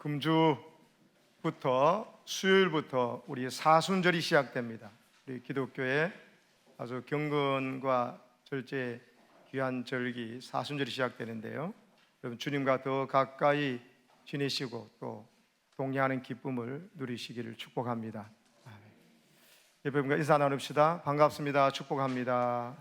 금주부터 수요일부터 우리 사순절이 시작됩니다. 우리 기독교의 아주 경건과 절제 귀한 절기 사순절이 시작되는데요. 여러분 주님과 더 가까이 지내시고 또 동행하는 기쁨을 누리시기를 축복합니다. 예배분과 인사 나눕시다. 반갑습니다. 축복합니다.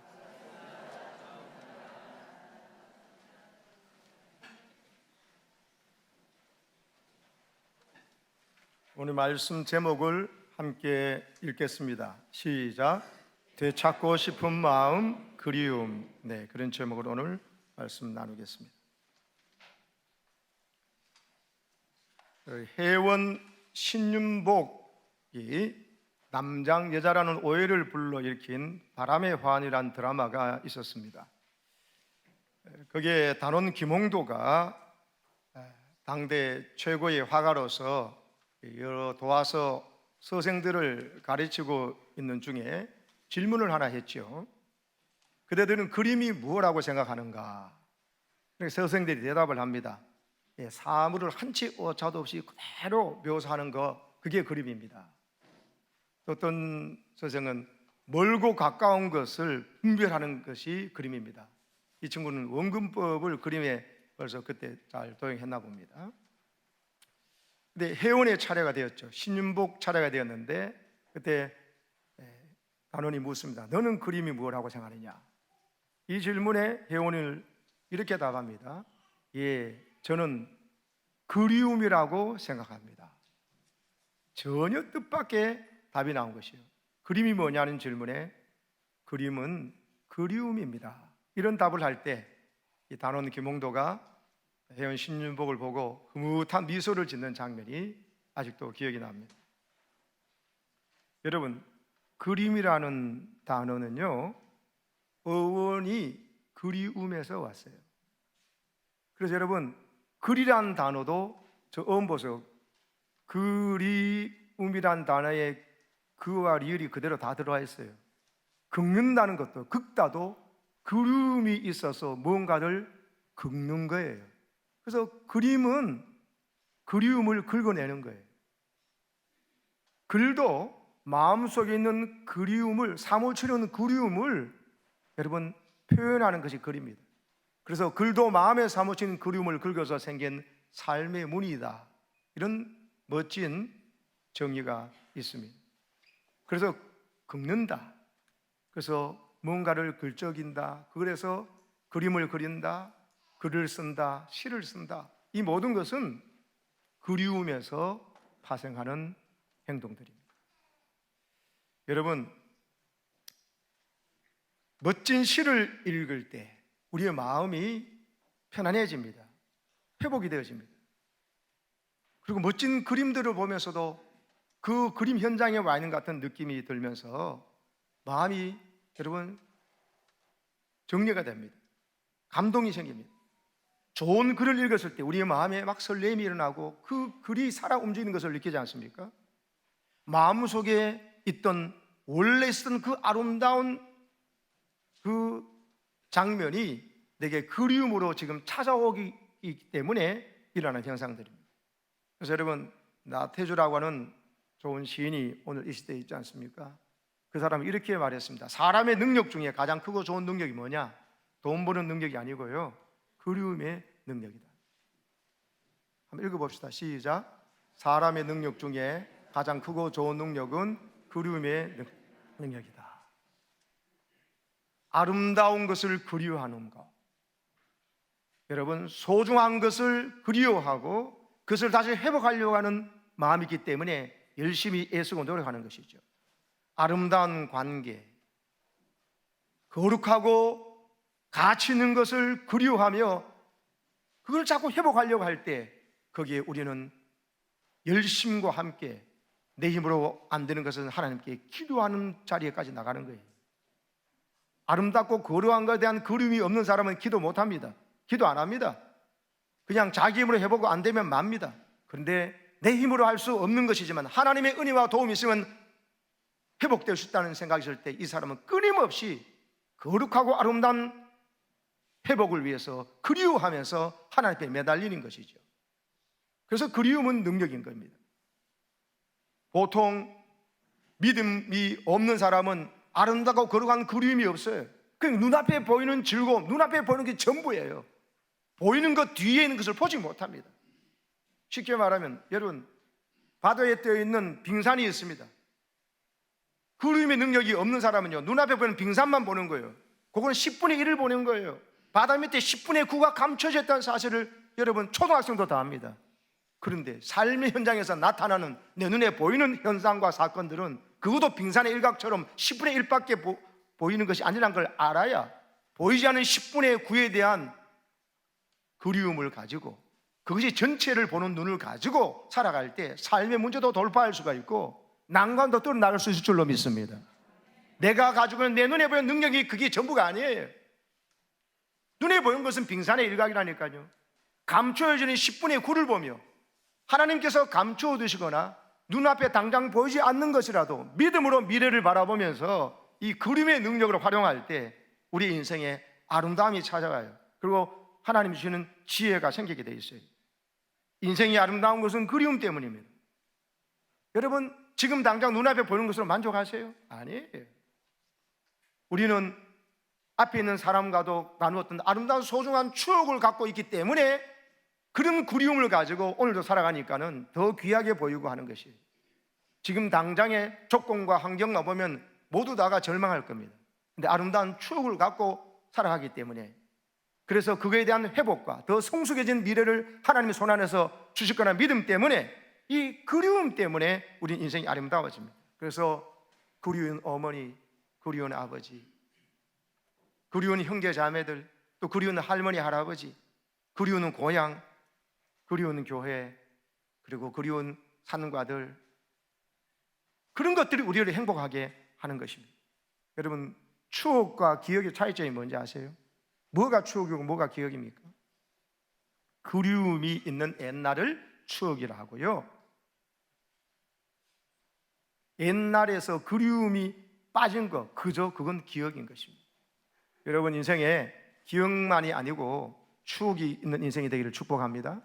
오늘 말씀 제목을 함께 읽겠습니다. 시작. 되찾고 싶은 마음, 그리움. 네, 그런 제목으로 오늘 말씀 나누겠습니다. 혜원 신윤복이 남장 여자라는 오해를 불러일으킨 바람의 환이라는 드라마가 있었습니다. 거기에 단원 김홍도가 당대 최고의 화가로서 여러 도화서 서생들을 가르치고 있는 중에 질문을 하나 했죠. 그대들은 그림이 무엇이라고 생각하는가? 서생들이 대답을 합니다. 사물을 한치 오차도 없이 그대로 묘사하는 거, 그게 그림입니다. 어떤 서생은 멀고 가까운 것을 분별하는 것이 그림입니다. 이 친구는 원근법을 그림에 벌써 그때 잘 도용했나 봅니다. 근데 혜원의 차례가 되었죠. 신윤복 차례가 되었는데 그때 단원이 묻습니다. 너는 그림이 무엇이라고 생각하느냐? 이 질문에 혜원을 이렇게 답합니다. 예, 저는 그리움이라고 생각합니다. 전혀 뜻밖의 답이 나온 것이요. 그림이 뭐냐는 질문에 그림은 그리움입니다. 이런 답을 할 때 이 단원 김홍도가 혜원 신윤복을 보고 흐뭇한 미소를 짓는 장면이 아직도 기억이 납니다. 여러분, 그림이라는 단어는요, 어원이 그리움에서 왔어요. 그래서 여러분, 글이라는 단어도 저 어원 보세요. 그리움이라는 단어에 그와 리을이 그대로 다 들어와 있어요. 긁는다는 것도, 긁다도 그리움이 있어서 뭔가를 긁는 거예요. 그래서 그림은 그리움을 긁어내는 거예요. 글도 마음속에 있는 그리움을, 사무치려는 그리움을 여러분 표현하는 것이 글입니다. 그래서 글도 마음에 사무치는 그리움을 긁어서 생긴 삶의 문이다, 이런 멋진 정의가 있습니다. 그래서 긁는다, 그래서 뭔가를 글적인다, 그래서 그림을 그린다, 글을 쓴다, 시를 쓴다, 이 모든 것은 그리움에서 파생하는 행동들입니다. 여러분, 멋진 시를 읽을 때 우리의 마음이 편안해집니다. 회복이 되어집니다. 그리고 멋진 그림들을 보면서도 그 그림 현장에 와 있는 것 같은 느낌이 들면서 마음이 여러분 정리가 됩니다. 감동이 생깁니다. 좋은 글을 읽었을 때 우리의 마음에 막 설렘이 일어나고 그 글이 살아 움직이는 것을 느끼지 않습니까? 마음속에 있던, 원래 있었던 그 아름다운 그 장면이 내게 그리움으로 지금 찾아오기 때문에 일어나는 현상들입니다. 그래서 여러분, 나태주라고 하는 좋은 시인이 오늘 이 시대에 있지 않습니까? 그 사람이 이렇게 말했습니다. 사람의 능력 중에 가장 크고 좋은 능력이 뭐냐? 돈 버는 능력이 아니고요, 그리움의 능력이다. 한번 읽어봅시다. 시작. 사람의 능력 중에 가장 크고 좋은 능력은 그리움의 능력이다. 아름다운 것을 그리워하는 것, 여러분 소중한 것을 그리워하고 그것을 다시 회복하려고 하는 마음이 있기 때문에 열심히 애쓰고 노력하는 것이죠. 아름다운 관계, 거룩하고 가치 있는 것을 그리워하며 그걸 자꾸 회복하려고 할 때 거기에 우리는 열심과 함께 내 힘으로 안 되는 것은 하나님께 기도하는 자리에까지 나가는 거예요. 아름답고 거룩한 것에 대한 그리움이 없는 사람은 기도 못합니다. 기도 안 합니다. 그냥 자기 힘으로 해보고 안 되면 맙니다. 그런데 내 힘으로 할 수 없는 것이지만 하나님의 은혜와 도움이 있으면 회복될 수 있다는 생각이 있을 때 이 사람은 끊임없이 거룩하고 아름다운 회복을 위해서 그리워하면서 하나님께 매달리는 것이죠. 그래서 그리움은 능력인 겁니다. 보통 믿음이 없는 사람은 아름다고 거룩한 그리움이 없어요. 그냥 눈앞에 보이는 즐거움, 눈앞에 보이는 게 전부예요. 보이는 것 뒤에 있는 것을 보지 못합니다. 쉽게 말하면 여러분, 바다에 떠 있는 빙산이 있습니다. 그리움의 능력이 없는 사람은요, 눈앞에 보이는 빙산만 보는 거예요. 그건 10분의 1을 보는 거예요. 바다 밑에 10분의 9가 감춰져 있다는 사실을 여러분 초등학생도 다 압니다. 그런데 삶의 현장에서 나타나는 내 눈에 보이는 현상과 사건들은 그것도 빙산의 일각처럼 10분의 1밖에 보이는 것이 아니라는 걸 알아야 보이지 않는 10분의 9에 대한 그리움을 가지고, 그것이 전체를 보는 눈을 가지고 살아갈 때 삶의 문제도 돌파할 수가 있고 난관도 뚫어나갈 수 있을 줄로 믿습니다. 내가 가지고 있는 내 눈에 보이는 능력이 그게 전부가 아니에요. 눈에 보이는 것은 빙산의 일각이라니까요. 감춰지는 10분의 9를 보며 하나님께서 감추어 두시거나 눈앞에 당장 보이지 않는 것이라도 믿음으로 미래를 바라보면서 이 그림의 능력을 활용할 때 우리 인생에 아름다움이 찾아가요. 그리고 하나님 주시는 지혜가 생기게 돼 있어요. 인생이 아름다운 것은 그리움 때문입니다. 여러분, 지금 당장 눈앞에 보이는 것으로 만족하세요? 아니에요. 우리는 앞에 있는 사람과도 나누었던 아름다운 소중한 추억을 갖고 있기 때문에 그런 그리움을 가지고 오늘도 살아가니까는 더 귀하게 보이고 하는 것이에요. 지금 당장의 조건과 환경만 보면 모두 다가 절망할 겁니다. 근데 아름다운 추억을 갖고 살아가기 때문에, 그래서 그거에 대한 회복과 더 성숙해진 미래를 하나님의 손 안에서 주실 거라는 믿음 때문에, 이 그리움 때문에 우리 인생이 아름다워집니다. 그래서 그리운 어머니, 그리운 아버지, 그리운 형제 자매들, 또 그리운 할머니 할아버지, 그리운 고향, 그리운 교회, 그리고 그리운 산과들, 그런 것들이 우리를 행복하게 하는 것입니다. 여러분, 추억과 기억의 차이점이 뭔지 아세요? 뭐가 추억이고 뭐가 기억입니까? 그리움이 있는 옛날을 추억이라 하고요, 옛날에서 그리움이 빠진 것, 그건 기억인 것입니다. 여러분, 인생에 기억만이 아니고 추억이 있는 인생이 되기를 축복합니다.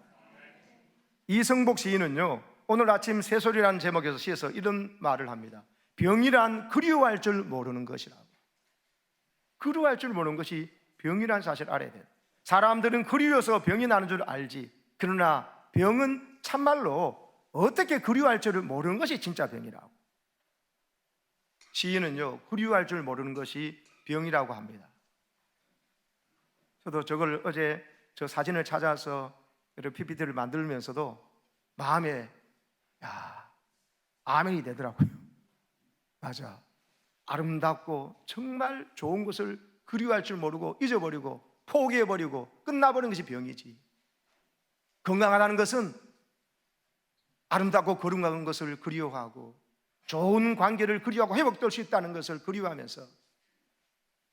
이성복 시인은요, 오늘 아침 새소리라는 제목에서 시에서 이런 말을 합니다. 병이란 그리워할 줄 모르는 것이라고. 그리워할 줄 모르는 것이 병이라는 사실을 알아야 돼요. 사람들은 그리워서 병이 나는 줄 알지, 그러나 병은 참말로 어떻게 그리워할 줄을 모르는 것이 진짜 병이라고. 시인은요, 그리워할 줄 모르는 것이 병이라고 합니다. 저도 저걸 어제 저 사진을 찾아서 이런 PPT를 만들면서도 마음에 아멘이 되더라고요. 맞아, 아름답고 정말 좋은 것을 그리워할 줄 모르고 잊어버리고 포기해버리고 끝나버리는 것이 병이지. 건강하다는 것은 아름답고 거룩한 것을 그리워하고 좋은 관계를 그리워하고 회복될 수 있다는 것을 그리워하면서,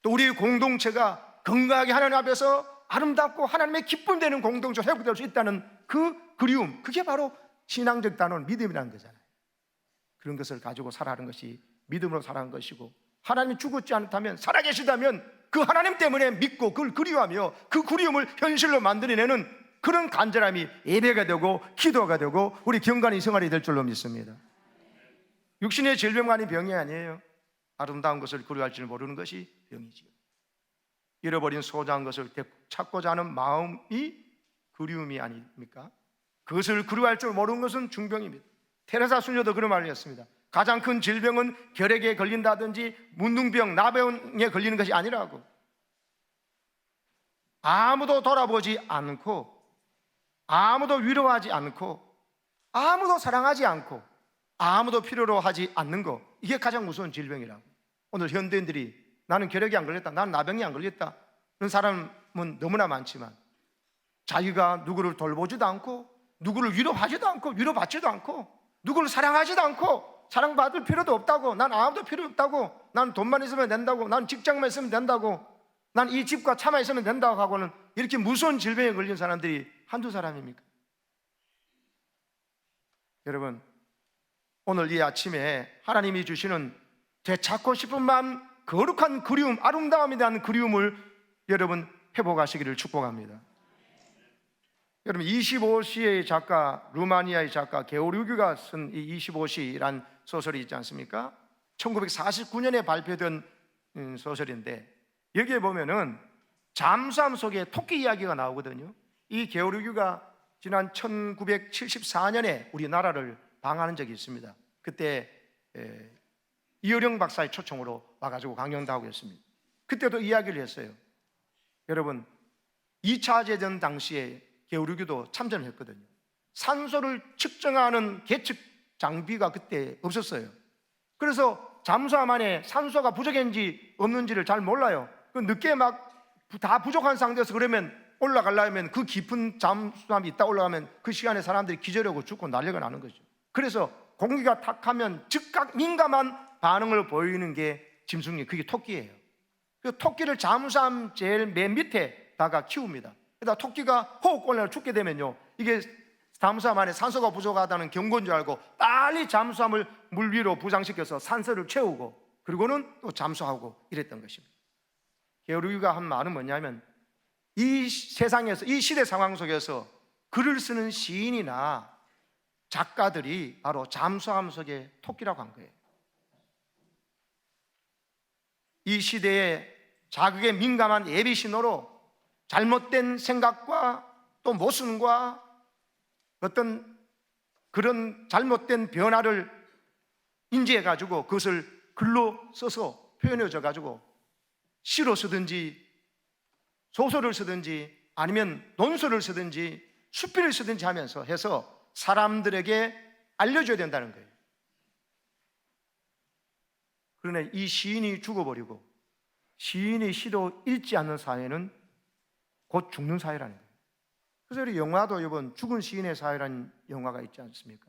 또 우리 공동체가 건강하게 하나님 앞에서 아름답고 하나님의 기쁨 되는 공동체가 회복될 수 있다는 그 그리움, 그게 바로 신앙적 단어는 믿음이라는 거잖아요. 그런 것을 가지고 살아가는 것이 믿음으로 살아가는 것이고, 하나님이 죽었지 않다면, 살아계시다면 그 하나님 때문에 믿고 그걸 그리워하며 그 그리움을 현실로 만들어내는 그런 간절함이 예배가 되고 기도가 되고 우리 경건의 생활이 될 줄로 믿습니다. 육신의 질병만이 병이 아니에요. 아름다운 것을 그리워할 줄 모르는 것이 병이지요. 잃어버린 소중한 것을 찾고자 하는 마음이 그리움이 아닙니까? 그것을 그리워할 줄 모르는 것은 중병입니다. 테레사 수녀도 그런 말을 했습니다. 가장 큰 질병은 결핵에 걸린다든지 문둥병, 나병에 걸리는 것이 아니라고. 아무도 돌아보지 않고, 아무도 위로하지 않고, 아무도 사랑하지 않고, 아무도 필요로 하지 않는 거, 이게 가장 무서운 질병이라고. 오늘 현대인들이 나는 결핵이 안 걸렸다, 나는 나병이 안 걸렸다, 그런 사람은 너무나 많지만 자기가 누구를 돌보지도 않고, 누구를 위로하지도 않고, 위로받지도 않고, 누구를 사랑하지도 않고, 사랑받을 필요도 없다고, 난 아무도 필요 없다고, 난 돈만 있으면 된다고, 난 직장만 있으면 된다고, 난 이 집과 차만 있으면 된다고 하고는 이렇게 무서운 질병에 걸린 사람들이 한두 사람입니까? 여러분, 오늘 이 아침에 하나님이 주시는 되찾고 싶은 마음, 거룩한 그리움, 아름다움에 대한 그리움을 여러분 회복하시기를 축복합니다. 여러분 25시의 작가, 루마니아의 작가 게오르기가 쓴 이 25시란 소설이 있지 않습니까? 1949년에 발표된 소설인데 여기에 보면은 잠수함 속에 토끼 이야기가 나오거든요. 이 게오르기가 지난 1974년에 우리나라를 방문하는 적이 있습니다. 그때 이어령 박사의 초청으로 와가지고 강연도 하고 있습니다. 그때도 이야기를 했어요. 여러분 2차 대전 당시에 게오르기도 참전을 했거든요. 산소를 측정하는 계측 장비가 그때 없었어요. 그래서 잠수함 안에 산소가 부족한지 없는지를 잘 몰라요. 늦게 막 다 부족한 상태에서 그러면 올라가려면 그 깊은 잠수함이 있다 올라가면 그 시간에 사람들이 기절하고 죽고 난리가 나는 거죠. 그래서 공기가 탁 하면 즉각 민감한 반응을 보이는 게 짐승이, 그게 토끼예요. 그 토끼를 잠수함 제일 맨 밑에다가 키웁니다. 그러다 토끼가 호흡곤란을 죽게 되면요, 이게 잠수함 안에 산소가 부족하다는 경고인 줄 알고 빨리 잠수함을 물 위로 부상시켜서 산소를 채우고 그리고는 또 잠수하고 이랬던 것입니다. 게오르기가 한 말은 뭐냐면 이 세상에서, 이 시대 상황 속에서 글을 쓰는 시인이나 작가들이 바로 잠수함 속의 토끼라고 한 거예요. 이 시대의 자극에 민감한 예비 신호로 잘못된 생각과 또 모순과 어떤 그런 잘못된 변화를 인지해가지고 그것을 글로 써서 표현해줘가지고 시로 쓰든지 소설을 쓰든지 아니면 논설을 쓰든지 수필을 쓰든지 하면서 해서 사람들에게 알려줘야 된다는 거예요. 그러나 이 시인이 죽어버리고 시인이 시도 읽지 않는 사회는 곧 죽는 사회라는 거예요. 그래서 우리 영화도 이번 죽은 시인의 사회라는 영화가 있지 않습니까?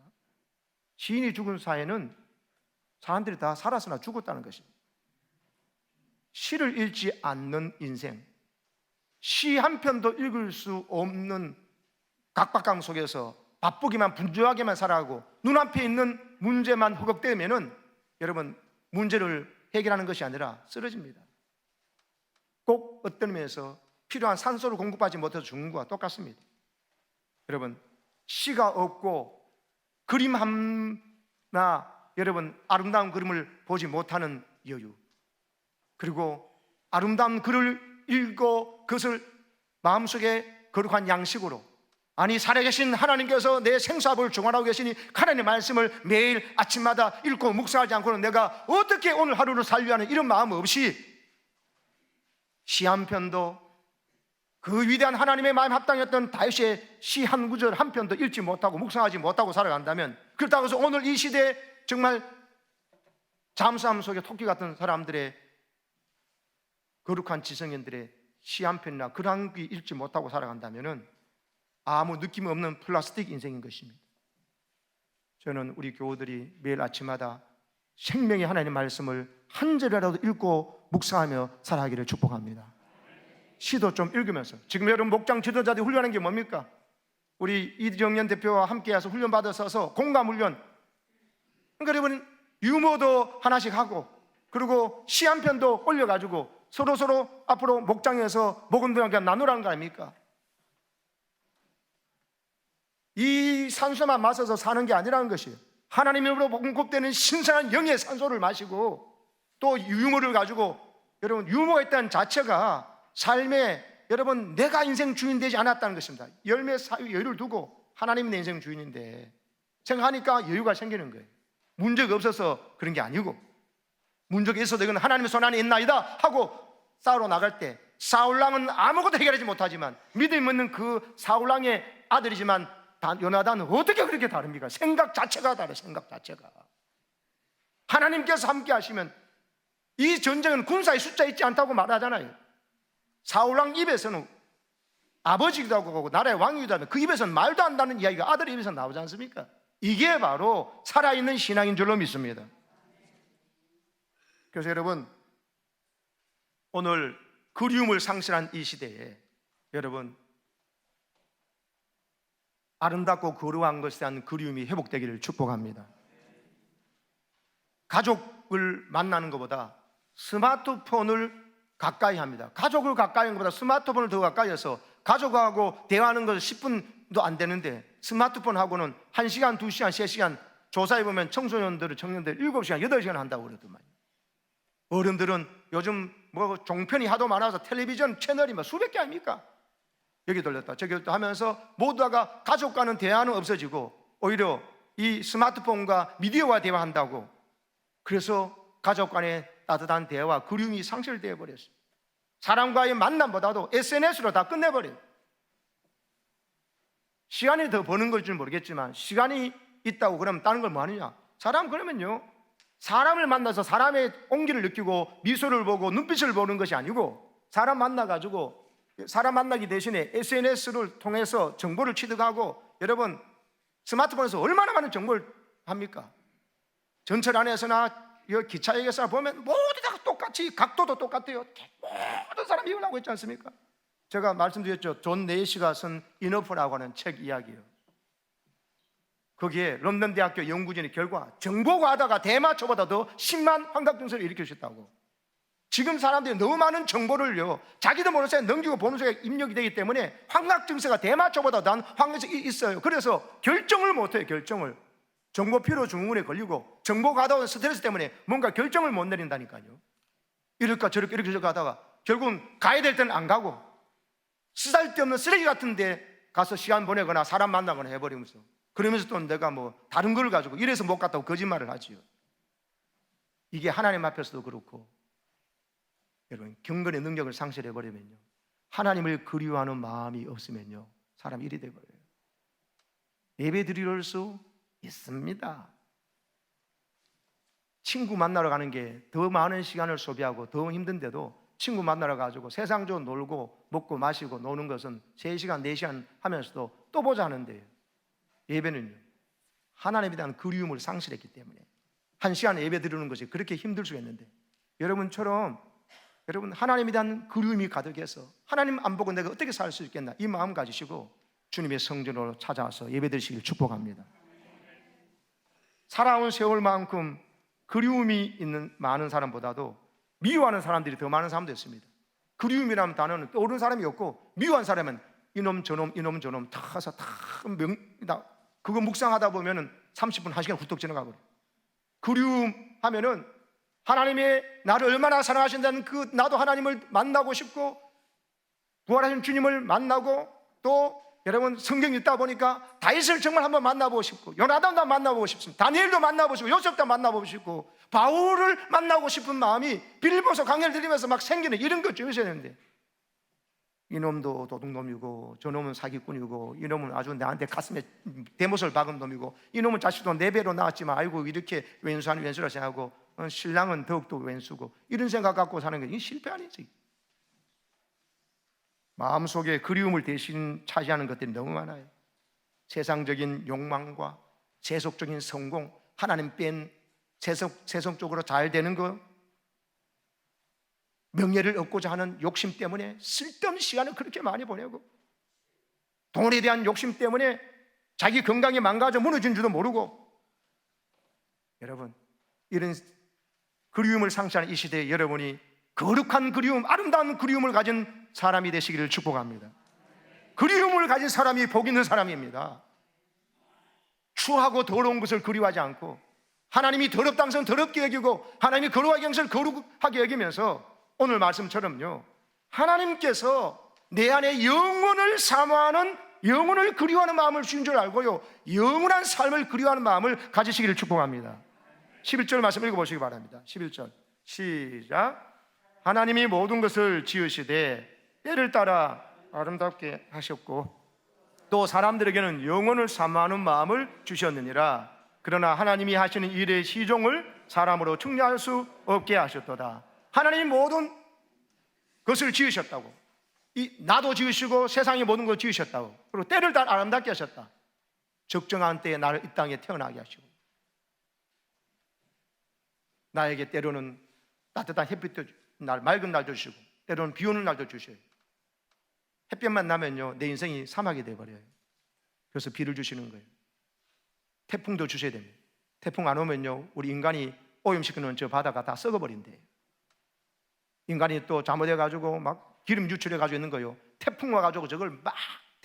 시인이 죽은 사회는 사람들이 다 살았으나 죽었다는 것입니다. 시를 읽지 않는 인생, 시 한 편도 읽을 수 없는 각박감 속에서 바쁘기만 분주하게만 살아가고 눈앞에 있는 문제만 허걱대면은 여러분 문제를 해결하는 것이 아니라 쓰러집니다. 꼭 어떤 면에서 필요한 산소를 공급하지 못해서 죽는 것과 똑같습니다. 여러분 시가 없고 그림 하나, 여러분 아름다운 그림을 보지 못하는 여유, 그리고 아름다운 글을 읽고 그것을 마음속에 거룩한 양식으로, 아니 살아계신 하나님께서 내 생사를 주관하고 계시니 하나님의 말씀을 매일 아침마다 읽고 묵상하지 않고는 내가 어떻게 오늘 하루를 살려 하는 이런 마음 없이 시 한 편도, 그 위대한 하나님의 마음 합당했던 다윗의 시 한 구절 한 편도 읽지 못하고 묵상하지 못하고 살아간다면, 그렇다고 해서 오늘 이 시대에 정말 잠수함 속에 토끼 같은 사람들의, 거룩한 지성인들의 시 한 편이나 글 한 귀 읽지 못하고 살아간다면 아무 느낌 없는 플라스틱 인생인 것입니다. 저는 우리 교우들이 매일 아침마다 생명의 하나님의 말씀을 한 절이라도 읽고 묵상하며 살아가기를 축복합니다. 시도 좀 읽으면서, 지금 여러분 목장 지도자들이 훈련하는 게 뭡니까? 우리 이정년 대표와 함께해서 훈련 받아서 공감 훈련, 그러니까 여러분 유머도 하나씩 하고 그리고 시 한 편도 올려가지고 서로 앞으로 목장에서 목원들에게 나누라는 거 아닙니까? 이 산소만 마셔서 사는 게 아니라는 것이에요. 하나님으로 공급되는 신선한 영의 산소를 마시고 또 유머를 가지고, 여러분 유머가 있다는 자체가 삶에, 여러분 내가 인생 주인 되지 않았다는 것입니다. 열매 사유 여유를 두고 하나님이 내 인생 주인인데 생각하니까 여유가 생기는 거예요. 문제가 없어서 그런 게 아니고, 문제가 있어도 이건 하나님의 손 안에 있나이다 하고 싸우러 나갈 때 사울왕은 아무것도 해결하지 못하지만 믿음 있는 그 사울왕의 아들이지만 요나단은 어떻게 그렇게 다릅니까? 생각 자체가 다르, 생각 자체가. 하나님께서 함께 하시면 이 전쟁은 군사의 숫자 있지 않다고 말하잖아요. 사울왕 입에서는 아버지기도 하고 나라의 왕이기도 하면 그 입에서는 말도 안 되는 이야기가 아들 입에서 나오지 않습니까? 이게 바로 살아있는 신앙인 줄로 믿습니다. 그래서 여러분 오늘 그리움을 상실한 이 시대에 여러분 아름답고 거룩한 것에 대한 그리움이 회복되기를 축복합니다. 가족을 만나는 것보다 스마트폰을 가까이 합니다. 가족을 가까이 하는 것보다 스마트폰을 더 가까이 해서 가족하고 대화하는 것을 10분 10분도 안 되는데 스마트폰하고는 1시간, 2시간, 3시간 조사해보면 청소년들은 청년들 7시간, 8시간 한다고 그러더만. 어른들은 요즘 뭐 종편이 하도 많아서 텔레비전 채널이 뭐 수백 개 아닙니까? 여기 돌렸다 저기 돌렸다 하면서 모두가 가족과는 대화는 없어지고 오히려 이 스마트폰과 미디어와 대화한다고, 그래서 가족 간의 따뜻한 대화, 그리움이 상실되어 버렸어요. 사람과의 만남보다도 SNS로 다 끝내버려요. 시간이 더 버는 걸 줄 모르겠지만 시간이 있다고 그러면 다른 걸 뭐 하느냐? 사람 그러면요, 사람을 만나서 사람의 온기를 느끼고 미소를 보고 눈빛을 보는 것이 아니고, 사람 만나가지고 사람 만나기 대신에 SNS를 통해서 정보를 취득하고, 여러분 스마트폰에서 얼마나 많은 정보를 합니까? 전철 안에서나 기차역에서 보면 모두 다 똑같이 각도도 똑같아요. 모든 사람이 이걸 하고 있지 않습니까? 제가 말씀드렸죠. 존 네이시가 쓴 이너프라고 하는 책 이야기예요. 거기에 런던 대학교 연구진의 결과, 정보과다가 대마초보다 더 심한 환각증세를 일으키셨다고. 지금 사람들이 너무 많은 정보를요 자기도 모르는 사이에 넘기고 보는 사이에 입력이 되기 때문에 환각증세가 대마초보다 난 환각증이 있어요. 그래서 결정을 못해요. 결정을. 정보 피로 증후군에 걸리고 정보 과다한 스트레스 때문에 뭔가 결정을 못 내린다니까요. 이럴까 저럴까 이렇게 가다가 결국은 가야 될 때는 안 가고 쓰잘데없는 쓰레기 같은 데 가서 시간 보내거나 사람 만나거나 해버리면서, 그러면서 또 내가 뭐 다른 걸 가지고 이래서 못 갔다고 거짓말을 하지요. 이게 하나님 앞에서도 그렇고, 여러분 경건의 능력을 상실해버리면요, 하나님을 그리워하는 마음이 없으면요 사람이 이리 돼버려요. 예배 드리러 수 있습니다. 친구 만나러 가는 게 더 많은 시간을 소비하고 더 힘든데도 친구 만나러 가지고 세상적으로 놀고 먹고 마시고 노는 것은 3시간, 4시간 하면서도 또 보자 하는데요, 예배는요 하나님에 대한 그리움을 상실했기 때문에 1시간 예배 드리는 것이 그렇게 힘들 수가 있는데, 여러분처럼 여러분 하나님에 대한 그리움이 가득해서 하나님 안 보고 내가 어떻게 살 수 있겠나, 이 마음 가지시고 주님의 성전으로 찾아와서 예배 드리시길 축복합니다. 살아온 세월만큼 그리움이 있는 많은 사람보다도 미워하는 사람들이 더 많은 사람도 있습니다. 그리움이라는 단어는 떠오르는 사람이 없고, 미워한 사람은 이놈 저놈 이놈 저놈 다 해서 그거 묵상하다 보면은 30분 1시간 훌떡 지나가 버려요. 그리움 하면은 하나님의 나를 얼마나 사랑하신다는 그, 나도 하나님을 만나고 싶고 부활하신 주님을 만나고, 또 여러분 성경 읽다 보니까 다윗을 정말 한번 만나보고 싶고, 요나단도 만나보고 싶습니다. 다니엘도 만나보고 싶고, 요셉도 만나보고 싶고, 바울을 만나고 싶은 마음이 빌보서 강의를 들으면서 막 생기는 이런 것 좀 있어야 되는데, 이놈도 도둑놈이고 저놈은 사기꾼이고 이놈은 아주 나한테 가슴에 대못을 박은 놈이고 이놈은 자식도 4배로 낳았지만 아이고 이렇게 왼수하는 왼수라 생각하고 신랑은 더욱더 왼수고, 이런 생각 갖고 사는 게 이게 실패 아니지. 마음속에 그리움을 대신 차지하는 것들이 너무 많아요. 세상적인 욕망과 세속적인 성공, 하나님 뺀 세속적으로 잘 되는 것, 명예를 얻고자 하는 욕심 때문에 쓸데없는 시간을 그렇게 많이 보내고, 돈에 대한 욕심 때문에 자기 건강이 망가져 무너진 줄도 모르고, 여러분 이런 그리움을 상실하는 이 시대에 여러분이 거룩한 그리움, 아름다운 그리움을 가진 사람이 되시기를 축복합니다. 그리움을 가진 사람이 복 있는 사람입니다. 추하고 더러운 것을 그리워하지 않고, 하나님이 더럽다는 것은 더럽게 여기고 하나님이 거룩하게 여긴 것을 거룩하게 여기면서, 오늘 말씀처럼요 하나님께서 내 안에 영혼을 사모하는, 영혼을 그리워하는 마음을 주신 줄 알고요 영원한 삶을 그리워하는 마음을 가지시기를 축복합니다. 11절 말씀 읽어보시기 바랍니다. 11절 시작. 하나님이 모든 것을 지으시되 때를 따라 아름답게 하셨고 또 사람들에게는 영혼을 사모하는 마음을 주셨느니라. 그러나 하나님이 하시는 일의 시종을 사람으로 측량할 수 없게 하셨도다. 하나님이 모든 것을 지으셨다고, 나도 지으시고 세상의 모든 것을 지으셨다고, 그리고 때를 따라 아름답게 하셨다. 적정한 때에 나를 이 땅에 태어나게 하시고, 나에게 때로는 따뜻한 햇빛도 맑은 날도 주시고 때로는 비 오는 날도 주셔요. 햇볕만 나면요 내 인생이 사막이 돼버려요. 그래서 비를 주시는 거예요. 태풍도 주셔야 됩니다. 태풍 안 오면요 우리 인간이 오염시키는 저 바다가 다 썩어버린대요. 인간이 또 잘못해가지고 막 기름 유출해가지고 있는 거예요. 태풍 와가지고 저걸 막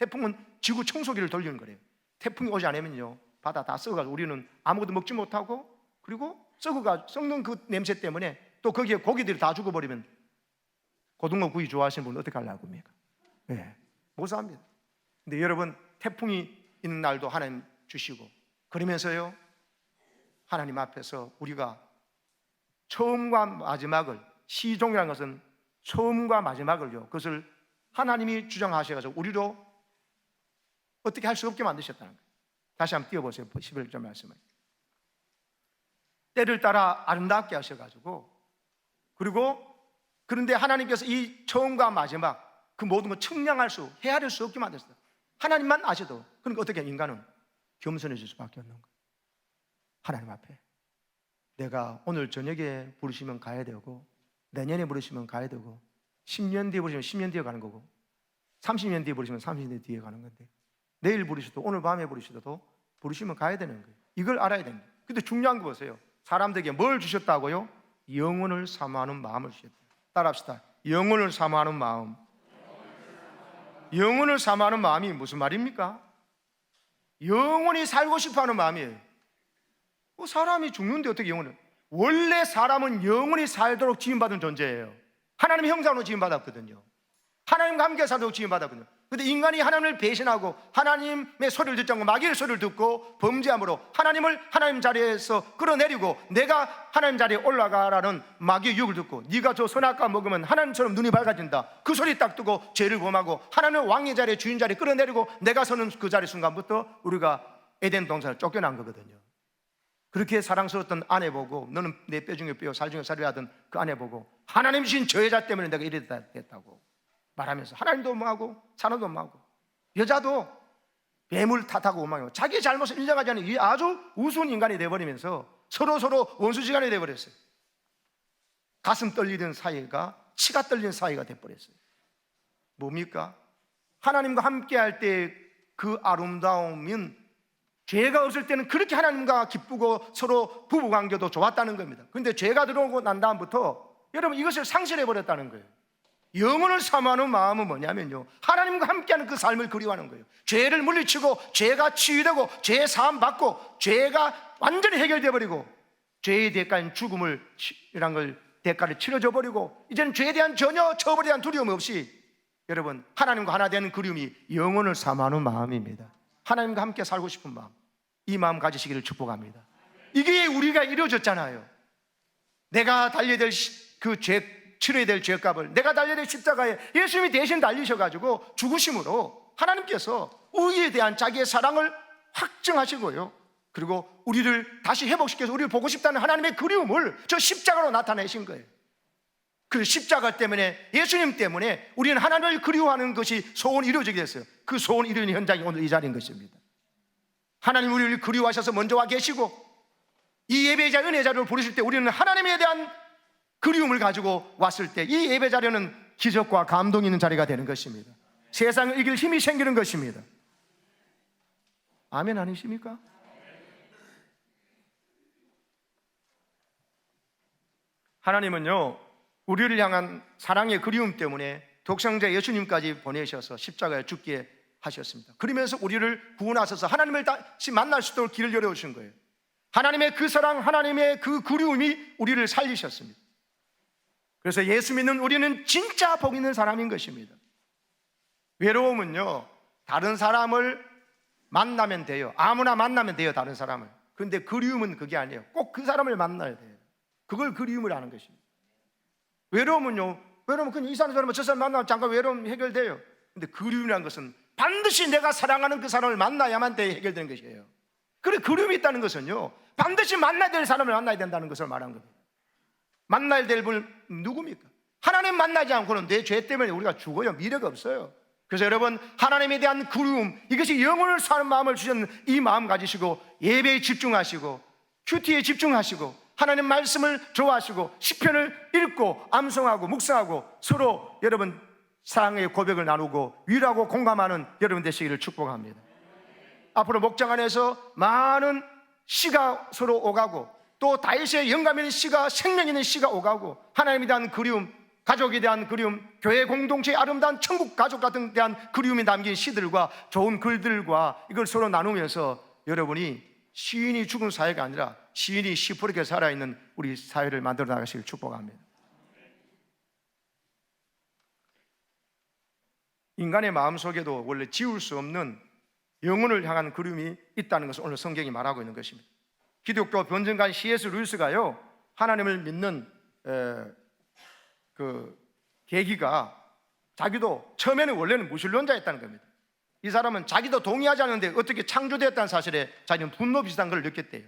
태풍은 지구 청소기를 돌리는 거래요. 태풍이 오지 않으면요 바다 다 썩어가지고 우리는 아무것도 먹지 못하고, 그리고 썩는 그 냄새 때문에 또 거기에 고기들이 다 죽어버리면 고등어 구이 좋아하시는 분은 어떻게 하려고 합니까? 네, 못 삽니다. 근데 여러분, 태풍이 있는 날도 하나님 주시고, 그러면서요 하나님 앞에서 우리가 처음과 마지막을, 시종이라는 것은 처음과 마지막을요, 그것을 하나님이 주장하셔가지고 우리로 어떻게 할 수 없게 만드셨다는 거예요. 다시 한번 띄워보세요. 11절 말씀을. 때를 따라 아름답게 하셔가지고, 그리고 그런데 하나님께서 이 처음과 마지막 그 모든 걸 측량할 수, 헤아릴 수 없게 만드셨어요. 하나님만 아셔도. 그러니까 어떻게 인간은 겸손해질 수밖에 없는 거예요. 하나님 앞에 내가 오늘 저녁에 부르시면 가야 되고, 내년에 부르시면 가야 되고, 10년 뒤에 부르시면 10년 뒤에 가는 거고, 30년 뒤에 부르시면 30년 뒤에 가는 건데, 내일 부르셔도 오늘 밤에 부르셔도 부르시면 가야 되는 거예요. 이걸 알아야 됩니다. 근데 중요한 거 보세요. 사람들에게 뭘 주셨다고요? 영혼을 사모하는 마음을 주셨다. 따라합시다. 영혼을 사모하는 마음. 영혼을 사모하는 마음이 무슨 말입니까? 영원히 살고 싶어하는 마음이에요. 사람이 죽는데 어떻게 영혼을? 원래 사람은 영원히 살도록 지음받은 존재예요. 하나님의 형상으로 지음받았거든요. 하나님과 함께 살도록 지음받았거든요. 그런데 인간이 하나님을 배신하고 하나님의 소리를 듣지 않고 마귀의 소리를 듣고 범죄함으로 하나님을 하나님 자리에서 끌어내리고, 내가 하나님 자리에 올라가라는 마귀의 유혹을 듣고, 네가 저 선악과 먹으면 하나님처럼 눈이 밝아진다, 그 소리 딱 듣고 죄를 범하고 하나님의 왕의 자리에, 주인 자리에 끌어내리고 내가 서는 그 자리 순간부터 우리가 에덴 동산을 쫓겨난 거거든요. 그렇게 사랑스러웠던 아내 보고, 너는 내 뼈 중에 뼈, 살 중에 살이 하던 그 아내 보고, 하나님이신 저 여자 때문에 내가 이래 됐다고 말하면서 하나님도 원망하고 사람도 원망하고, 여자도 뱀을 탓하고 원망하고, 자기 잘못을 인정하지 않는 이 아주 우스운 인간이 되어버리면서 서로 원수지간이 되어버렸어요. 가슴 떨리던 사이가 치가 떨리는 사이가 되어버렸어요. 뭡니까? 하나님과 함께 할 때 그 아름다움은, 죄가 없을 때는 그렇게 하나님과 기쁘고 서로 부부관계도 좋았다는 겁니다. 그런데 죄가 들어오고 난 다음부터 여러분 이것을 상실해버렸다는 거예요. 영혼을 사모하는 마음은 뭐냐면요, 하나님과 함께하는 그 삶을 그리워하는 거예요. 죄를 물리치고 죄가 치유되고 죄 사함 받고 죄가 완전히 해결되어 버리고, 죄의 대가인 죽음을 이란 걸 대가를 치러져 버리고, 이제는 죄에 대한 전혀 처벌에 대한 두려움 없이 여러분 하나님과 하나 되는 그리움이 영혼을 사모하는 마음입니다. 하나님과 함께 살고 싶은 마음, 이 마음 가지시기를 축복합니다. 이게 우리가 이루어졌잖아요. 내가 달려야 될 그 치러야 될 죄값을 내가 달려야 될 십자가에 예수님이 대신 달리셔가지고 죽으심으로 하나님께서 우리에 대한 자기의 사랑을 확증하시고요, 그리고 우리를 다시 회복시켜서 우리를 보고 싶다는 하나님의 그리움을 저 십자가로 나타내신 거예요. 그 십자가 때문에, 예수님 때문에 우리는 하나님을 그리워하는 것이 소원이 이루어지게 됐어요. 그 소원 이루는 현장이 오늘 이 자리인 것입니다. 하나님 우리를 그리워하셔서 먼저 와 계시고, 이 예배자 은혜 자리를 부르실 때 우리는 하나님에 대한 그리움을 가지고 왔을 때 이 예배 자리는 기적과 감동이 있는 자리가 되는 것입니다. 세상을 이길 힘이 생기는 것입니다. 아멘 아니십니까? 하나님은요, 우리를 향한 사랑의 그리움 때문에 독생자 예수님까지 보내셔서 십자가에 죽게 하셨습니다. 그러면서 우리를 구원하셔서 하나님을 다시 만날 수 있도록 길을 열어주신 거예요. 하나님의 그 사랑, 하나님의 그 그리움이 우리를 살리셨습니다. 그래서 예수 믿는 우리는 진짜 복 있는 사람인 것입니다. 외로움은요, 다른 사람을 만나면 돼요. 아무나 만나면 돼요, 다른 사람을. 그런데 그리움은 그게 아니에요. 꼭 그 사람을 만나야 돼요. 그걸 그리움을 하는 것입니다. 외로움은요, 외로움은 그냥 이 사람 저 사람 만나면 잠깐 외로움 해결돼요. 근데 그리움이라는 것은 반드시 내가 사랑하는 그 사람을 만나야만 해결되는 것이에요. 그래, 그리움이 있다는 것은요, 반드시 만나야 될 사람을 만나야 된다는 것을 말한 겁니다. 만나야 될 분은 누굽니까? 하나님 만나지 않고는 내 죄 때문에 우리가 죽어요. 미래가 없어요. 그래서 여러분, 하나님에 대한 그리움, 이것이 영혼을 사는 마음을 주셨는 이 마음 가지시고 예배에 집중하시고 큐티에 집중하시고 하나님 말씀을 좋아하시고 시편을 읽고 암송하고 묵상하고 서로 여러분 사랑의 고백을 나누고 위로하고 공감하는 여러분 되시기를 축복합니다. 앞으로 목장 안에서 많은 시가 서로 오가고, 또 다윗의 영감 있는 시가, 생명 있는 시가 오가고, 하나님에 대한 그리움, 가족에 대한 그리움, 교회 공동체의 아름다운 천국 가족 같은 데 대한 그리움이 담긴 시들과 좋은 글들과 이걸 서로 나누면서 여러분이 시인이 죽은 사회가 아니라 시인이 시퍼렇게 살아있는 우리 사회를 만들어 나가시길 축복합니다. 인간의 마음속에도 원래 지울 수 없는 영혼을 향한 그리움이 있다는 것을 오늘 성경이 말하고 있는 것입니다. 기독교 변증가인 C.S. 루이스가요, 하나님을 믿는 그 계기가 자기도 처음에는 원래는 무신론자였다는 겁니다. 이 사람은 자기도 동의하지 않는데 어떻게 창조되었다는 사실에 자기는 분노 비슷한 걸 느꼈대요.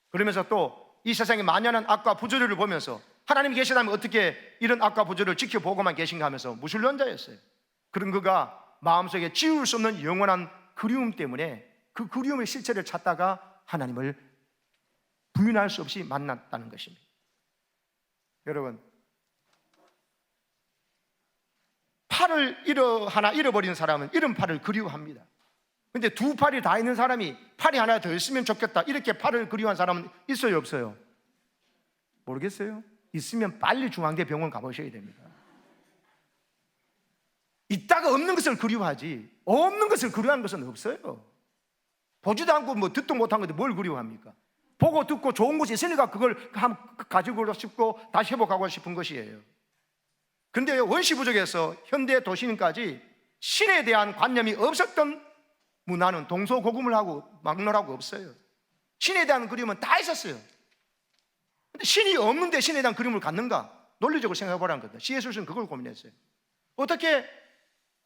그러면서 또 이 세상에 만연한 악과 부조리를 보면서 하나님이 계시다면 어떻게 이런 악과 부조리를 지켜보고만 계신가 하면서 무신론자였어요. 그런 그가 마음속에 지울 수 없는 영원한 그리움 때문에 그 그리움의 실체를 찾다가 하나님을 부인할 수 없이 만났다는 것입니다. 여러분, 팔을 하나 잃어버린 사람은 잃은 팔을 그리워합니다. 근데 두 팔이 다 있는 사람이 팔이 하나 더 있으면 좋겠다 이렇게 팔을 그리워한 사람은 있어요, 없어요? 모르겠어요? 있으면 빨리 중앙대병원 가보셔야 됩니다. 있다가 없는 것을 그리워하지 없는 것을 그리워하는 것은 없어요. 보지도 않고 뭐 듣도 못한 건데 뭘 그리워합니까? 보고 듣고 좋은 것이 있으니까 그걸 가지고 싶고 다시 회복하고 싶은 것이에요. 근데 원시 부족에서 현대 도시인까지 신에 대한 관념이 없었던 문화는 동서고금을하고 막론하고 없어요. 신에 대한 그림은 다 있었어요. 근데 신이 없는데 신에 대한 그림을 갖는가? 논리적으로 생각해 보라는 거다. C.S. 루이스는 그걸 고민했어요. 어떻게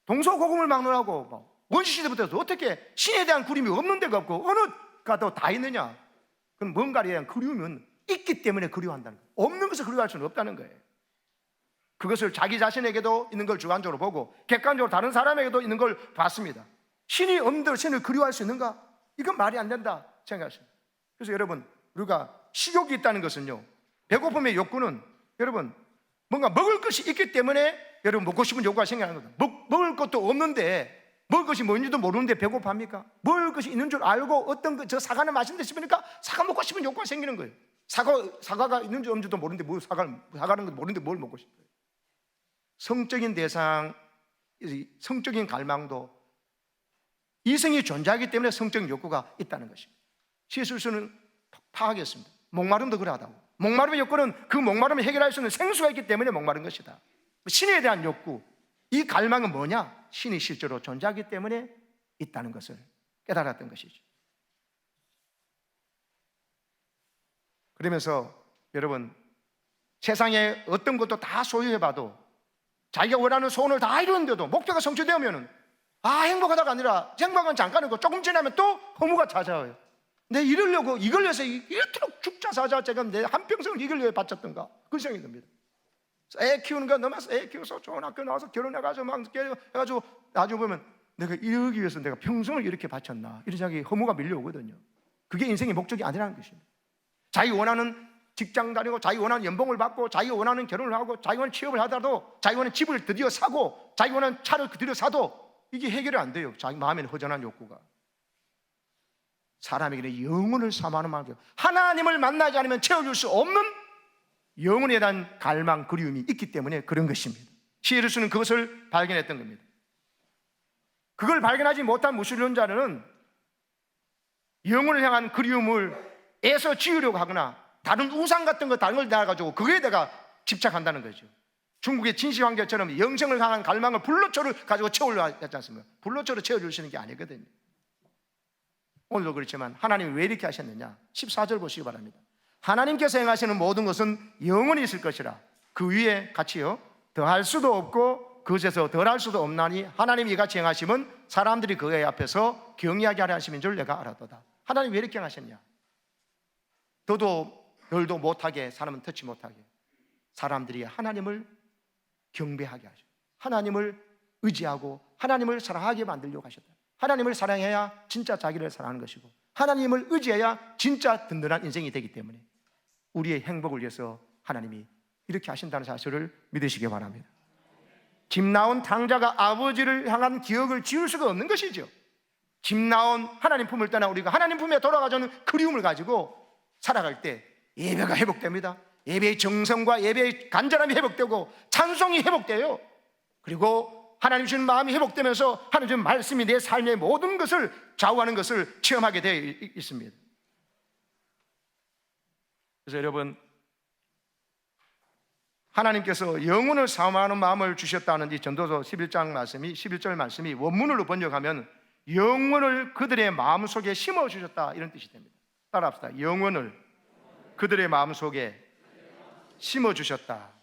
동서고금을 막론하고 원시시대부터 어떻게 신에 대한 그림이 없는 데가 없고 어느 가도 다 있느냐? 그럼 뭔가에 대한 그리움은 있기 때문에 그리워한다는 거예요. 없는 것을 그리워할 수는 없다는 거예요. 그것을 자기 자신에게도 있는 걸 주관적으로 보고 객관적으로 다른 사람에게도 있는 걸 봤습니다. 신이 없는데 신을 그리워할 수 있는가? 이건 말이 안 된다 생각하십니다. 그래서 여러분, 우리가 식욕이 있다는 것은요, 배고픔의 욕구는 여러분 뭔가 먹을 것이 있기 때문에 여러분 먹고 싶은 욕구가 생겨나는 거다. 먹을 것도 없는데 먹을 것이 뭔지도 모르는데 배고파합니까? 먹을 것이 있는 줄 알고 어떤 저 사과는 맛있는데 싶으니까 사과 먹고 싶은 욕구가 생기는 거예요. 사과가 있는지 없는지도 모르는데 뭘 사과는 모르는데 뭘 먹고 싶어요? 성적인 대상, 성적인 갈망도 이성이 존재하기 때문에 성적인 욕구가 있다는 것입니다. C.S. 루이스는 파악했습니다. 목마름도 그러하다고. 목마름의 욕구는 그 목마름을 해결할 수 있는 생수가 있기 때문에 목마른 것이다. 신에 대한 욕구, 이 갈망은 뭐냐? 신이 실제로 존재하기 때문에 있다는 것을 깨달았던 것이죠. 그러면서 여러분, 세상에 어떤 것도 다 소유해봐도 자기가 원하는 소원을 다 이루는데도 목표가 성취되면 행복하다가 아니라 행복은 잠깐이고 조금 지나면 또 허무가 찾아와요. 내 이러려고 이걸 위해서 이토록 죽자 사자 제가 내 한평생을 이걸 위해 바쳤던가 그 생각이 듭니다. 애 키우는 거 너무 애 키워서 좋은 학교 나와서 결혼해가지고 막 해가지고 나중에 보면 내가 이러기 위해서 내가 평생을 이렇게 바쳤나 이런 생각이 허무가 밀려오거든요. 그게 인생의 목적이 아니라는 것입니다. 자기 원하는 직장 다니고 자기 원하는 연봉을 받고 자기 원하는 결혼을 하고 자기 원하는 취업을 하더라도 자기 원하는 집을 드디어 사고 자기 원하는 차를 드디어 사도 이게 해결이 안 돼요. 자기 마음에는 허전한 욕구가. 사람에게는 영혼을 사모하는 마음이에요. 하나님을 만나지 않으면 채워줄 수 없는 영혼에 대한 갈망, 그리움이 있기 때문에 그런 것입니다. C.S. 루이스는 그것을 발견했던 겁니다. 그걸 발견하지 못한 무신론자는 영혼을 향한 그리움을 애써 지으려고 하거나 다른 우상 같은 거 다른 걸 나가지고 그거에 내가 집착한다는 거죠. 중국의 진시황교처럼 영생을 향한 갈망을 불로초를 가지고 채우려 하지 않습니까? 불로초로 채워주시는 게 아니거든요. 오늘도 그렇지만 하나님이 왜 이렇게 하셨느냐? 14절 보시기 바랍니다. 하나님께서 행하시는 모든 것은 영원히 있을 것이라 그 위에 같이요 더할 수도 없고 그것에서 덜할 수도 없나니 하나님이 이같이 행하심은 사람들이 그의 앞에서 경외하게 하려 하심인 줄 내가 알았도다. 하나님이 왜 이렇게 행하셨냐? 더도 덜도 못하게 사람은 터치 못하게 사람들이 하나님을 경배하게 하셔. 하나님을 의지하고 하나님을 사랑하게 만들려고 하셨다. 하나님을 사랑해야 진짜 자기를 사랑하는 것이고 하나님을 의지해야 진짜 든든한 인생이 되기 때문에 우리의 행복을 위해서 하나님이 이렇게 하신다는 사실을 믿으시기 바랍니다. 집 나온 탕자가 아버지를 향한 기억을 지울 수가 없는 것이죠. 집 나온 하나님 품을 떠나 우리가 하나님 품에 돌아가자는 그리움을 가지고 살아갈 때 예배가 회복됩니다. 예배의 정성과 예배의 간절함이 회복되고 찬송이 회복돼요. 그리고 하나님 주신 마음이 회복되면서 하나님 주신 말씀이 내 삶의 모든 것을 좌우하는 것을 체험하게 되어 있습니다. 그래서 여러분, 하나님께서 영혼을 사모하는 마음을 주셨다는 이 전도서 11장 말씀이, 11절 말씀이 원문으로 번역하면 영혼을 그들의 마음속에 심어주셨다, 이런 뜻이 됩니다. 따라합시다. 영혼을 그들의 마음속에 심어주셨다.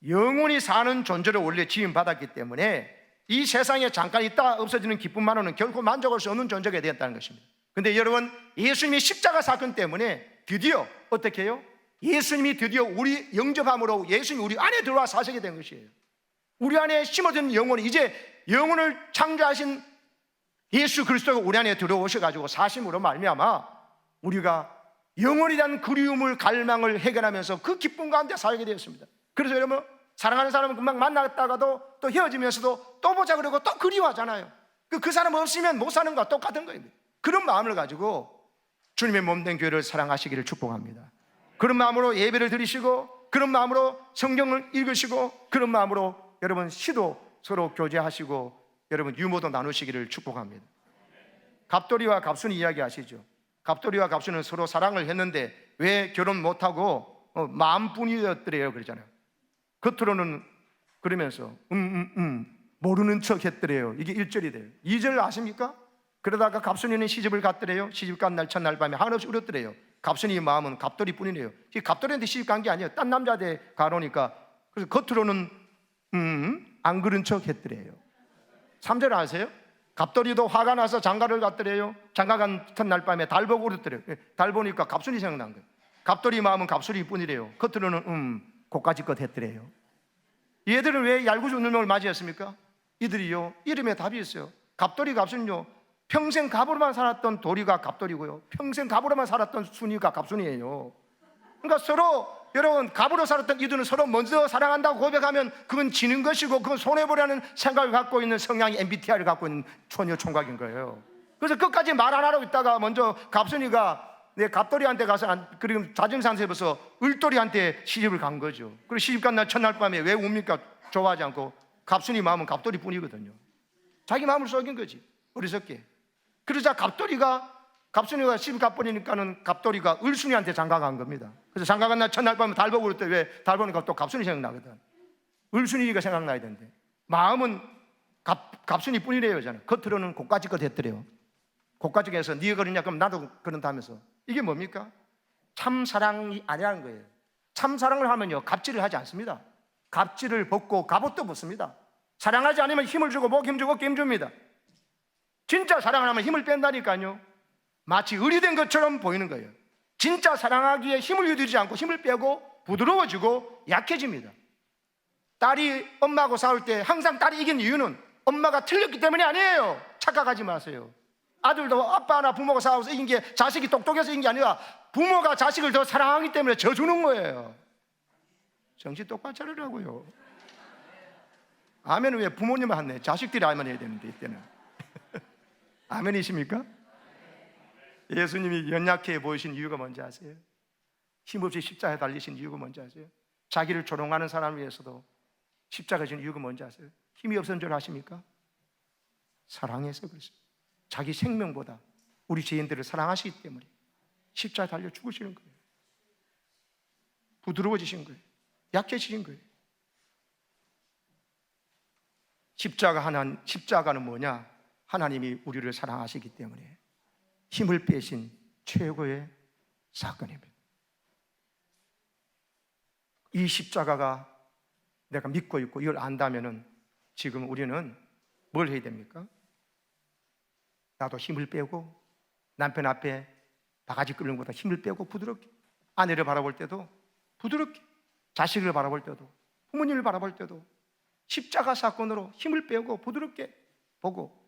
영혼이 사는 존재를 원래 지음받았기 때문에 이 세상에 잠깐 있다 없어지는 기쁨만으로는 결코 만족할 수 없는 존재가 되었다는 것입니다. 근데 여러분, 예수님의 십자가 사건 때문에 드디어 어떻게 해요? 예수님이 드디어 우리 영접함으로 예수님이 우리 안에 들어와 사시게 된 것이에요. 우리 안에 심어진 영혼이, 이제 영혼을 창조하신 예수 그리스도가 우리 안에 들어오셔가지고 사심으로 말미암아 우리가 영혼에 대한 그리움을, 갈망을 해결하면서 그 기쁨 가운데 살게 되었습니다. 그래서 여러분, 사랑하는 사람은 금방 만났다가도 또 헤어지면서도 또 보자 그러고 또 그리워하잖아요. 그 사람 없으면 못 사는 거와 똑같은 거예요. 그런 마음을 가지고 주님의 몸된 교회를 사랑하시기를 축복합니다. 그런 마음으로 예배를 드리시고, 그런 마음으로 성경을 읽으시고, 그런 마음으로 여러분 시도 서로 교제하시고, 여러분 유모도 나누시기를 축복합니다. 갑돌이와 갑순이 이야기 아시죠? 갑돌이와 갑순은 서로 사랑을 했는데 왜 결혼 못하고 마음뿐이었더래요, 그러잖아요. 겉으로는 그러면서 모르는 척 했더래요. 이게 1절이 돼요. 2절 아십니까? 그러다가 갑순이는 시집을 갔더래요. 시집 간 날 첫날 밤에 한없이 울었더래요. 갑순이 마음은 갑돌이 뿐이네요. 갑돌이한테 시집 간 게 아니에요. 딴 남자한테 가놓으니까. 그래서 겉으로는 안 그런 척 했더래요. 3절 아세요? 갑돌이도 화가 나서 장가를 갔더래요. 장가 간 첫날 밤에 달 보고 울었더래요. 달 보니까 갑순이 생각난 거예요. 갑돌이 마음은 갑순이 뿐이래요. 겉으로는 고까지껏 했더래요. 얘들은 왜 얄궂은 운명을 맞이했습니까? 이들이요, 이름에 답이 있어요. 갑돌이 갑순이요, 평생 갑으로만 살았던 돌이가 갑돌이고요, 평생 갑으로만 살았던 순이가 갑순이에요. 그러니까 서로, 여러분, 갑으로 살았던 이들은 서로 먼저 사랑한다고 고백하면 그건 지는 것이고, 그건 손해보려는 생각을 갖고 있는 성향이 MBTI를 갖고 있는 초녀 총각인 거예요. 그래서 끝까지 말 안 하고 있다가 먼저 갑순이가 내 갑돌이한테 가서, 그리고 자정상세에서 을돌이한테 시집을 간 거죠. 그리고 시집 간 날 첫날 밤에 왜 웁니까? 좋아하지 않고. 갑순이 마음은 갑돌이 뿐이거든요. 자기 마음을 속인 거지, 어리석게. 그러자 갑순이가 시집 가버리니까는 갑돌이가 을순이한테 장가 간 겁니다. 그래서 장가 간 날 첫날 밤에 달 보고 그럴 때 왜 달 보니까 또 갑순이 생각나거든. 을순이가 생각나야 되는데 마음은 갑순이 뿐이래요. 겉으로는 고까지껏 했더래요. 고까지껏 해서 네가 그러냐 그럼 나도 그런다면서. 이게 뭡니까? 참 사랑이 아니라는 거예요. 참 사랑을 하면요, 갑질을 하지 않습니다. 갑질을 벗고 갑옷도 벗습니다. 사랑하지 않으면 힘을 주고 목 힘주고 게임 줍니다. 진짜 사랑을 하면 힘을 뺀다니까요. 마치 을이 된 것처럼 보이는 거예요. 진짜 사랑하기에 힘을 유지하지 않고 힘을 빼고 부드러워지고 약해집니다. 딸이 엄마하고 싸울 때 항상 딸이 이긴 이유는 엄마가 틀렸기 때문이 아니에요. 착각하지 마세요. 아들도 아빠나 부모가 싸워서 이긴 게 자식이 똑똑해서 이긴 게 아니라 부모가 자식을 더 사랑하기 때문에 져주는 거예요. 정신 똑바로 차리라고요. 아멘은 왜 부모님을 하네? 자식들이 아멘 해야 되는데 이때는. 아멘이십니까? 예수님이 연약해 보이신 이유가 뭔지 아세요? 힘없이 십자가에 달리신 이유가 뭔지 아세요? 자기를 조롱하는 사람을 위해서도 십자가에 진 이유가 뭔지 아세요? 힘이 없었는 줄 아십니까? 사랑해서 그렇습니다. 자기 생명보다 우리 죄인들을 사랑하시기 때문에 십자가에 달려 죽으시는 거예요. 부드러워지신 거예요. 약해지신 거예요. 십자가는 뭐냐? 하나님이 우리를 사랑하시기 때문에 힘을 빼신 최고의 사건입니다. 이 십자가가 내가 믿고 있고 이걸 안다면은 지금 우리는 뭘 해야 됩니까? 나도 힘을 빼고 남편 앞에 바가지 끓는 것보다 힘을 빼고 부드럽게, 아내를 바라볼 때도 부드럽게, 자식을 바라볼 때도, 부모님을 바라볼 때도 십자가 사건으로 힘을 빼고 부드럽게 보고,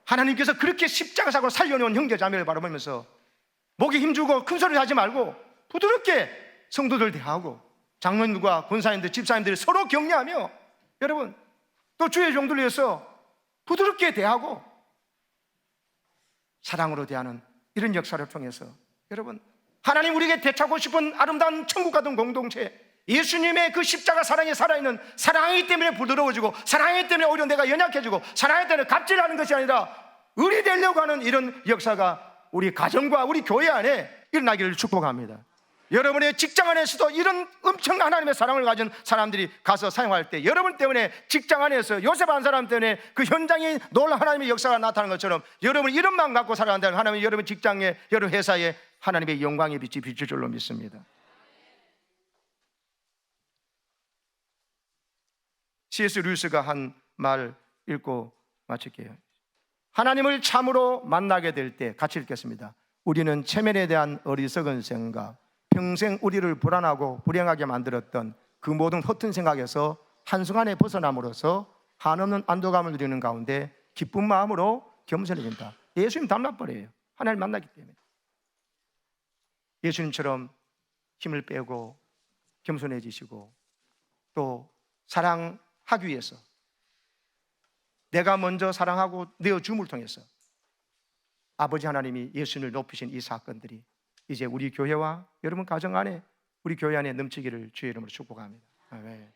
하나님께서 그렇게 십자가 사건을 살려놓은 형제 자매를 바라보면서 목에 힘주고 큰 소리 하지 말고 부드럽게 성도들 대하고, 장로님과 권사님들, 집사님들이 서로 격려하며, 여러분 또 주의 종들을 위해서 부드럽게 대하고 사랑으로 대하는 이런 역사를 통해서 여러분 하나님 우리에게 되찾고 싶은 아름다운 천국 같은 공동체, 예수님의 그 십자가 사랑에 살아있는, 사랑이기 때문에 부드러워지고, 사랑이기 때문에 오히려 내가 연약해지고, 사랑이기 때문에 갑질하는 것이 아니라 의리 되려고 하는 이런 역사가 우리 가정과 우리 교회 안에 일어나기를 축복합니다. 여러분의 직장 안에서도 이런 엄청난 하나님의 사랑을 가진 사람들이 가서 사용할 때, 여러분 때문에 직장 안에서 요셉 한 사람 때문에 그 현장에 놀라운 하나님의 역사가 나타나는 것처럼, 여러분 이런 마음 갖고 살아간다면 하나님이 여러분 직장에, 여러분 회사에 하나님의 영광의 빛이 비출 줄로 믿습니다. C.S. 루이스가 한 말 읽고 마칠게요. 하나님을 참으로 만나게 될 때, 같이 읽겠습니다. 우리는 체면에 대한 어리석은 생각, 평생 우리를 불안하고 불행하게 만들었던 그 모든 허튼 생각에서 한순간에 벗어남으로써 한없는 안도감을 누리는 가운데 기쁜 마음으로 겸손해진다. 예수님 담나버려요. 하나님 만나기 때문에. 예수님처럼 힘을 빼고 겸손해지시고, 또 사랑하기 위해서 내가 먼저 사랑하고 내어줌을 통해서 아버지 하나님이 예수님을 높이신 이 사건들이 이제 우리 교회와 여러분 가정 안에, 우리 교회 안에 넘치기를 주의 이름으로 축복합니다. 아멘.